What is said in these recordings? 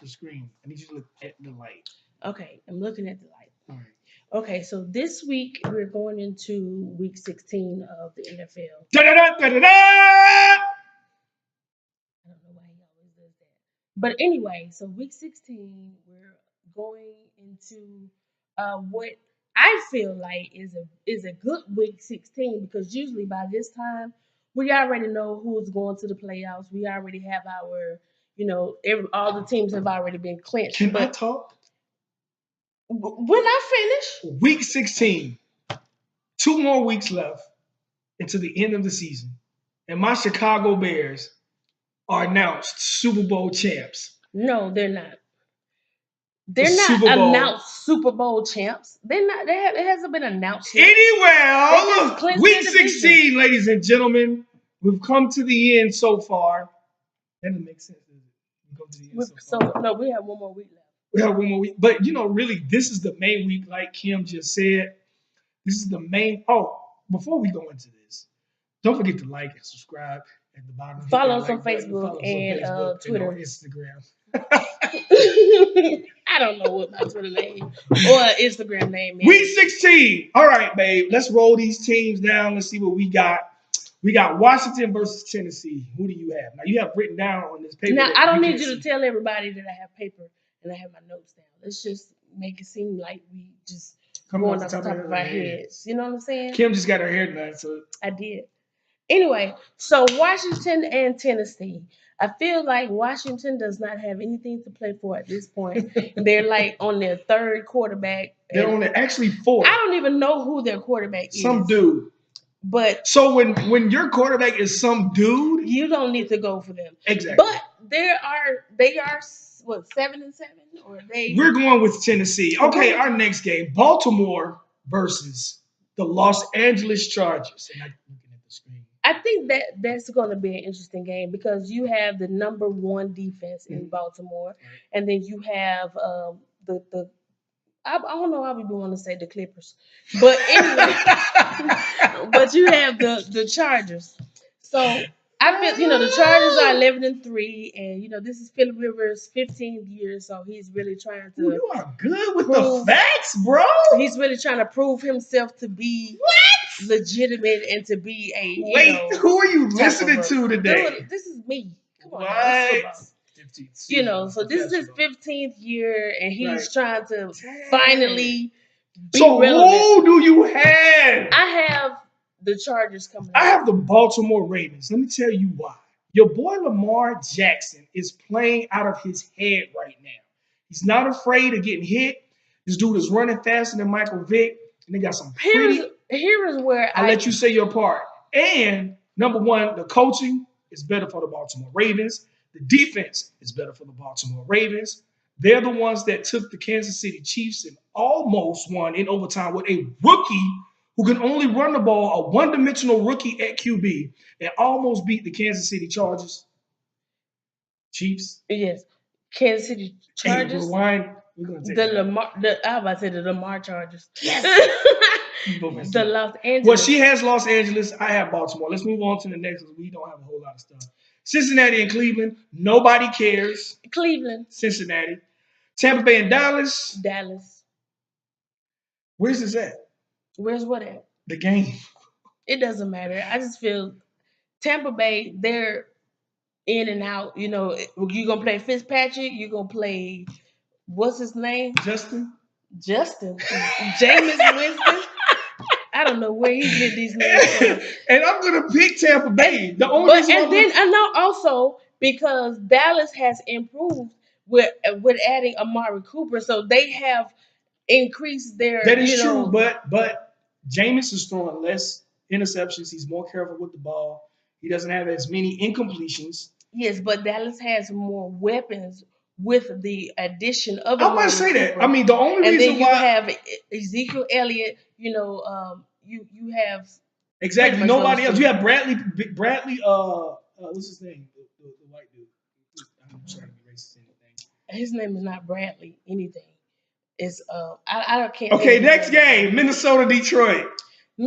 the screen. I need you to look at the light. Okay, I'm looking at the light. All right. Okay, so this week we're going into week 16 of the NFL. Da-da-da-da-da-da! I don't know why he always does that. But anyway, so week 16, we're going into what I feel like is a good week 16 because usually by this time we already know who's going to the playoffs. We already have our, all the teams have already been clinched. Can I But talk? when I finish, Week 16. 2 more weeks left until the end of the season. And my Chicago Bears are announced Super Bowl champs. no, they're not. The They're not Super Bowl. announced Super Bowl champs. They're not. It hasn't been announced yet. Anyway, just clinched week their division. 16, ladies and gentlemen. We've come to the end so far. That doesn't make sense, does it? We've come to the end so far. No, we have one more week left. We have one more week. But, really, this is the main week, like Kim just said. This is the main. Oh, before we go into this, don't forget to like and subscribe at the bottom. Follow us on Facebook and Twitter. And on Instagram. I don't know what my Twitter name or Instagram name is. Week 16. All right, babe. Let's roll these teams down. Let's see what we got. We got Washington versus Tennessee. Who do you have? Now, you have written down on this paper. Now, I don't need you to tell everybody that I have paper and I have my notes down. Let's just make it seem like we just going off the top of our heads. You know what I'm saying? Kim just got her hair done, so I did. Anyway, so Washington and Tennessee. I feel like Washington does not have anything to play for at this point. They're like on their third quarterback. They're on their actually fourth. I don't even know who their quarterback is. Some dude. But so when your quarterback is some dude, you don't need to go for them. Exactly. But they are what 7-7 or they? We're going with Tennessee. Okay, our next game, Baltimore versus the Los Angeles Chargers. And I'm looking at the screen. I think that's going to be an interesting game because you have the number one defense in Baltimore, and then you have the I don't know how we want to say the Clippers, but anyway, but you have the Chargers. So I feel the Chargers are 11-3, and this is Philip Rivers' 15th year, so he's really trying to. You are good with the facts, bro. He's really trying to prove himself to be legitimate and to be a. Wait, who are you listening to today? Dude, this is me. Come on, what? So this is his 15th year, and he's trying to finally be relevant. Who do you have? I have the Chargers coming I have the Baltimore Ravens. Let me tell you why. Your boy Lamar Jackson is playing out of his head right now. He's not afraid of getting hit. This dude is running faster than Michael Vick, and they got some pretty. Here is where I'll let you say your part. And number one, the coaching is better for the Baltimore Ravens. The defense is better for the Baltimore Ravens. They're the ones that took the Kansas City Chiefs and almost won in overtime with a rookie who can only run the ball, a one-dimensional rookie at QB, and almost beat the Kansas City Chargers. Chiefs? Yes. Kansas City Chargers. Hey, rewind. We're gonna take I was about to say the Lamar Chargers. Yes. The Los Angeles. Well, she has Los Angeles. I have Baltimore. Let's move on to the next because we don't have a whole lot of stuff. Cincinnati and Cleveland. Nobody cares. Cleveland. Cincinnati. Tampa Bay and Dallas. Dallas. Where's this at? Where's what at? The game. It doesn't matter. I just feel Tampa Bay, they're in and out. You're going to play Fitzpatrick. You're going to play, what's his name? Justin. Jameis Winston. I don't know where he get these names from. And I'm gonna pick Tampa Bay. Also because Dallas has improved with adding Amari Cooper, so they have increased their. That is true, but Jameis is throwing less interceptions. He's more careful with the ball. He doesn't have as many incompletions. Yes, but Dallas has more weapons with the addition of. I'm going to say that. I mean, the only reason why you have Ezekiel Elliott, you have exactly nobody else. You have Bradley. What's his name? The white dude. I'm trying to be racist. His name is not Bradley. Anything. It's I can't. Okay, next game, Minnesota Detroit.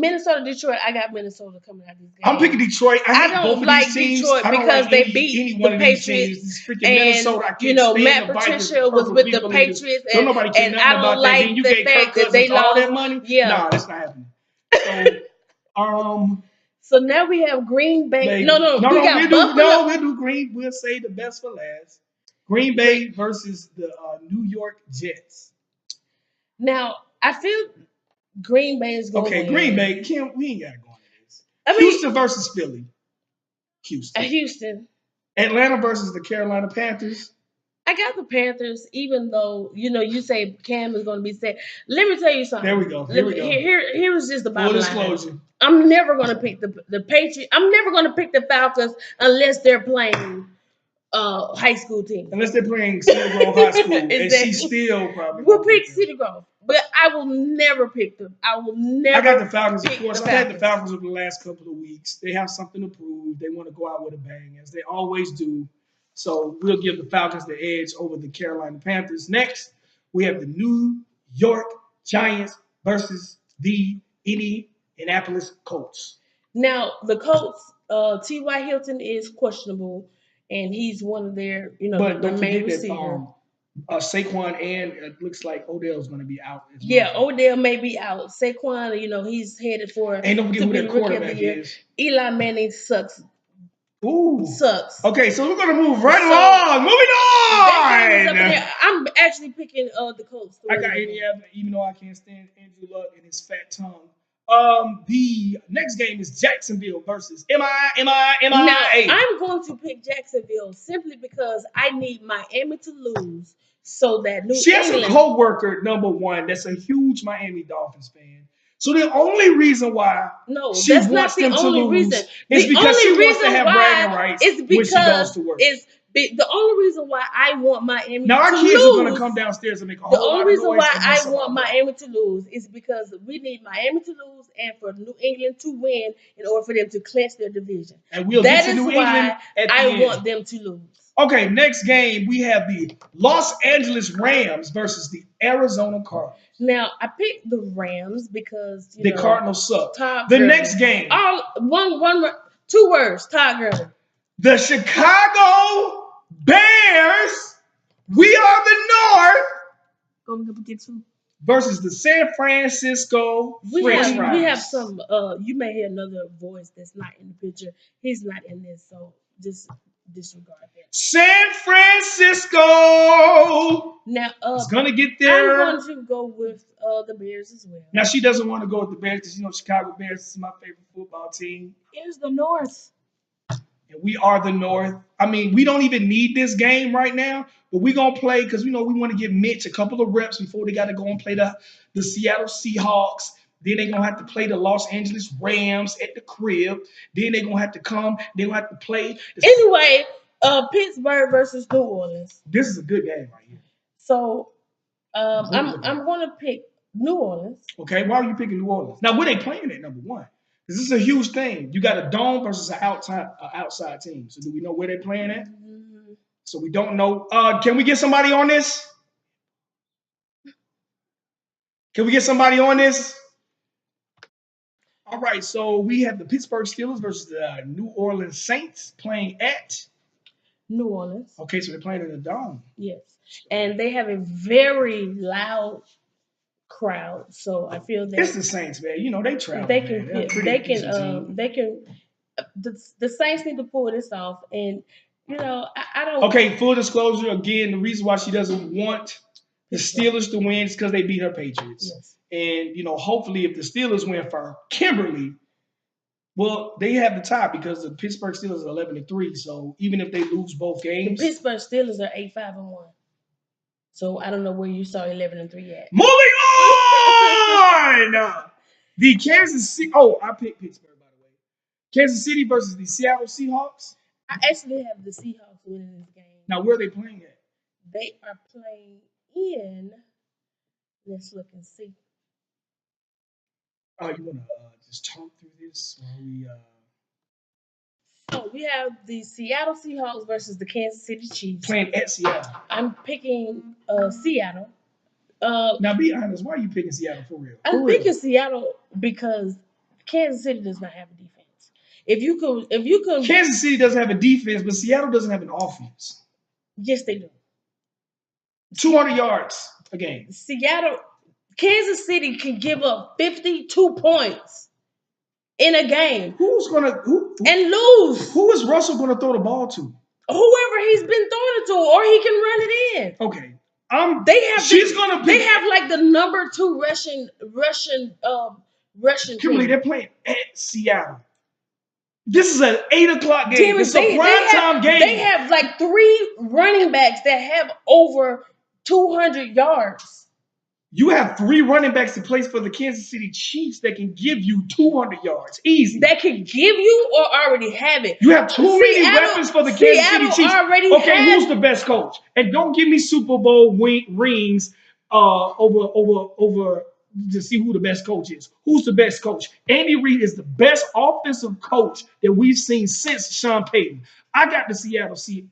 Minnesota, Detroit. I got Minnesota coming out of this game. I'm picking Detroit. I hate don't both of like these teams. Detroit I don't because like they any beat one the of these Patriots. teams. This freaking And Minnesota, I can't stand Matt the Patricia was with the Patriots, Don't nobody care and nothing I don't about that. like Then you the gave Kirk fact that they Cousins all that lost. money. Yeah. Nah, that's not happening. So, So now we have Green Bay. No, we'll do Green. We'll say the best for last. Green Bay versus the New York Jets. Now I feel Green Bay is going to win. Green Bay. We ain't got to go into this. I mean, Houston versus Philly. Houston. Atlanta versus the Carolina Panthers. I got the Panthers, even though you say Cam is going to be set. Let me tell you something. There we go. Here was just the bottom full line. disclosure. I'm never going to pick the Patriots. I'm never going to pick the Falcons unless they're playing high school team. Unless they're playing Cedar Grove High School, exactly. and she still probably will pick Cedar Grove, but I will never pick them. I will never. I got the Falcons, of course. I've had the Falcons over the last couple of weeks. They have something to prove. They want to go out with a bang, as they always do. So we'll give the Falcons the edge over the Carolina Panthers. Next, we have the New York Giants versus the Indianapolis Colts. Now, the Colts, T.Y. Hilton is questionable, and he's one of their, the main receiver. Saquon and it looks like Odell's going to be out. Odell may be out. Saquon, he's headed for. And don't forget who their quarterback is. Eli Manning sucks. Ooh. Sucks. Okay, so we're going to move right along. Moving on. I'm actually picking the Colts. I got Indiana, even though I can't stand Andrew Luck and his fat tongue. The next game is Jacksonville versus MIA. Now, I'm going to pick Jacksonville simply because I need Miami to lose so that She has a co-worker, number one, that's a huge Miami Dolphins fan. So the only reason why she wants them to lose is because she wants to have bragging rights when she goes to work. The only reason why I want Miami to lose. Now our kids are going to come downstairs and make a whole lot of noise. The only reason why I want Miami to lose is because we need Miami to lose and for New England to win in order for them to clinch their division. And we'll get to New England at the end. I want them to lose. Okay, next game we have the Los Angeles Rams versus the Arizona Cardinals. Now I picked the Rams because the Cardinals suck. Next game. Two words. Todd Gurley. The Chicago Bears. We are the North. Versus the San Francisco French Fries. We have some. You may hear another voice that's not in the picture. He's not in this, so just disregard that. San Francisco. Now, it's gonna get there. I'm going to go with the Bears as well. Now she doesn't want to go with the Bears because Chicago Bears is my favorite football team. It's the North. And we are the North. I mean, we don't even need this game right now, but we're going to play because we want to give Mitch a couple of reps before they got to go and play the Seattle Seahawks. Then they're going to have to play the Los Angeles Rams at the crib. Then they're going to have to come. They're going to have to play. Anyway, Pittsburgh versus New Orleans. This is a good game right here. So I'm going to pick New Orleans. Okay, why are you picking New Orleans? Now, where they playing at, number one? This is a huge thing. You got a dome versus an outside team. So do we know where they're playing at? Mm-hmm. So we don't know. Can we get somebody on this? Can we get somebody on this? All right. So we have the Pittsburgh Steelers versus the New Orleans Saints playing at New Orleans. Okay, so they're playing in the dome. Yes, and they have a very loud crowd, so I feel that it's the Saints, man. They travel. They can. The Saints need to pull this off, and I don't. Okay, full disclosure again. The reason why she doesn't want the Steelers to win is because they beat her Patriots, yes. And hopefully, if the Steelers win for Kimberly, well, they have the tie because the Pittsburgh Steelers are 11-3. So even if they lose both games, the Pittsburgh Steelers are 8-5-1. So I don't know where you saw 11-3 at. Moving on, the Kansas City. Oh, I picked Pittsburgh, by the way. Kansas City versus the Seattle Seahawks. I actually have the Seahawks winning this game. Now, where are they playing at? They are playing in. Let's look and see. Oh, you want to just talk through this while we? So we have the Seattle Seahawks versus the Kansas City Chiefs. Playing at Seattle. I'm picking Seattle. Now, be honest. Why are you picking Seattle for real? I'm picking Seattle because Kansas City does not have a defense. If you could, Kansas City doesn't have a defense, but Seattle doesn't have an offense. yes, they do. 200 yards a game. Kansas City can give up 52 points in a game and lose. Who is Russell gonna throw the ball to? Whoever he's been throwing it to, or he can run it in. Okay. They have like the number 2 Russian Kimberly, team. they're playing at Seattle. This is an 8:00 game. It's a prime time game. They have like 3 running backs that have over 200 yards. You have 3 running backs to play for the Kansas City Chiefs that can give you 200 yards. Easy. That can give you or already have it. You have too many weapons for the Kansas City Chiefs. Okay, who's the best coach? And don't give me Super Bowl rings over to see who the best coach is. Who's the best coach? Andy Reid is the best offensive coach that we've seen since Sean Payton. I got the Seattle Seahawks.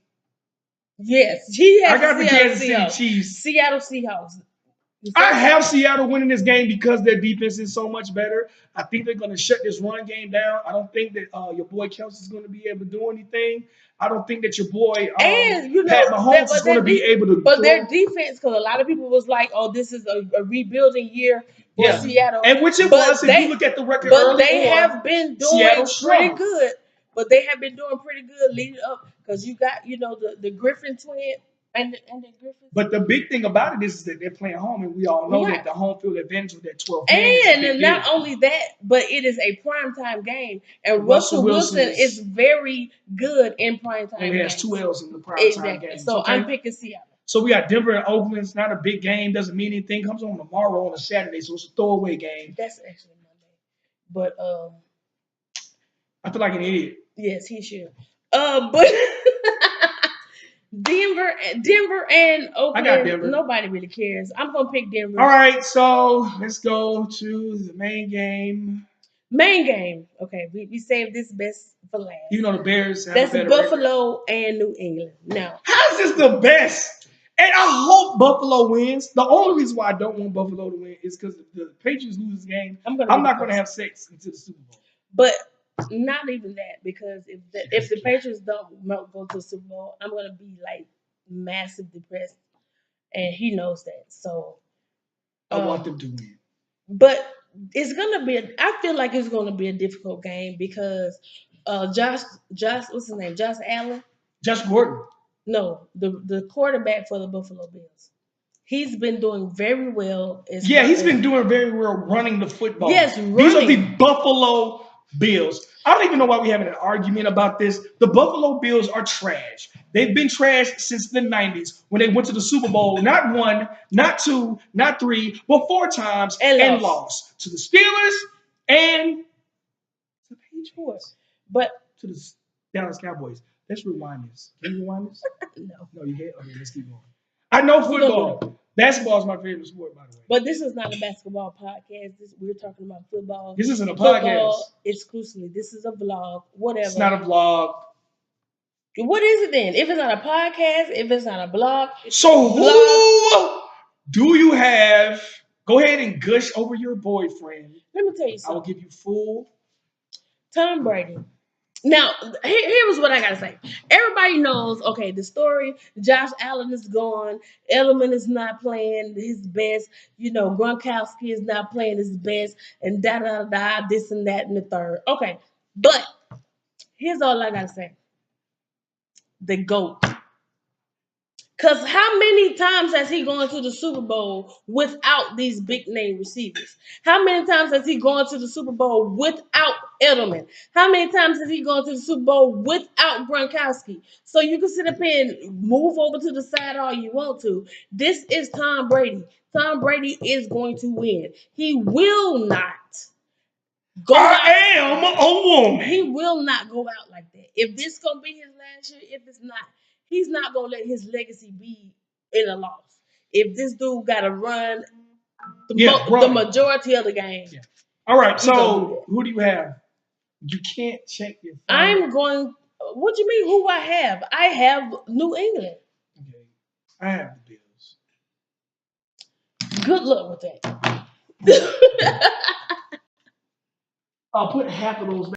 Yes, he has. I got the Kansas City Chiefs. Seattle Seahawks. I have Seattle winning this game because their defense is so much better. I think they're going to shut this run game down. I don't think that your boy Kelsey is going to be able to do anything. I don't think that your boy Pat Mahomes is going to be able to. But their defense, because a lot of people was like, "Oh, this is a rebuilding year for Seattle," and which it was. If you look at the record, but they have been doing pretty good. But they have been doing pretty good leading up because you got the Griffin twin. And the Griffins. But the big thing about it is that they're playing home, and we all know that the home field advantage with that 12 and not only that, but it is a primetime game, and Russell Wilson is very good in primetime. And he has 2 L's in the primetime game. So I'm picking Seattle. So we got Denver and Oakland. It's not a big game, doesn't mean anything. Comes on tomorrow on a Saturday, so it's a throwaway game. That's actually Monday, but I feel like an idiot. Yes, he should. But. Denver and Oakland. I got Denver. Nobody really cares. I'm gonna pick Denver. All right, so let's go to the main game. Okay, we saved this best for last. You know the Bears have That's a better Buffalo record. And New England. No. How's this the best? And I hope Buffalo wins. The only reason why I don't want Buffalo to win is because if the Patriots lose this game, I'm not going to have sex into the Super Bowl. But not even that, because if the Patriots don't go to the Super Bowl, I'm gonna be like massive depressed, and he knows that. So I want them to win. But it's gonna be. I feel like it's gonna be a difficult game because Josh, what's his name? Josh Allen. Josh Gordon. No, the quarterback for the Buffalo Bills. He's been doing very well. He's been doing very well running the football. Yes, running. These are the Buffalo Bills. I don't even know why we're having an argument about this. The Buffalo Bills are trash. They've been trash since the 90s when they went to the Super Bowl. Not 1, not 2, not 3, but 4 times and lost to the Steelers and to the Patriots. But to the Dallas Cowboys. Let's rewind this. Can you rewind this? No, you can't? Okay, let's keep going. I know football. Basketball is my favorite sport, by the way. But this is not a basketball podcast. We're talking about football. This isn't a podcast. Exclusively. This is a vlog. Whatever. It's not a vlog. What is it then? If it's not a podcast, if it's not a blog. So who do you have? Go ahead and gush over your boyfriend. Let me tell you something. I will give you full. Tom Brady. Now, here was what I gotta say. Everybody knows, okay, the story, Josh Allen is gone, Edelman is not playing his best, Gronkowski is not playing his best, and da-da-da, this and that and the third. Okay, but here's all I gotta say. The GOAT. Because how many times has he gone to the Super Bowl without these big name receivers? How many times has he gone to the Super Bowl without Edelman? How many times has he gone to the Super Bowl without Gronkowski? So you can sit up here and move over to the side all you want to. This is Tom Brady. Tom Brady is going to win. He will not go out. I am a woman. He will not go out like that. If this is going to be his last year, if it's not, he's not going to let his legacy be in a loss. If this dude got to run the majority of the game. Yeah. All right, so who do you have? You can't check your phone. What do you mean who I have? I have New England. Okay, I have the Bills. Good luck with that. I'll put half of those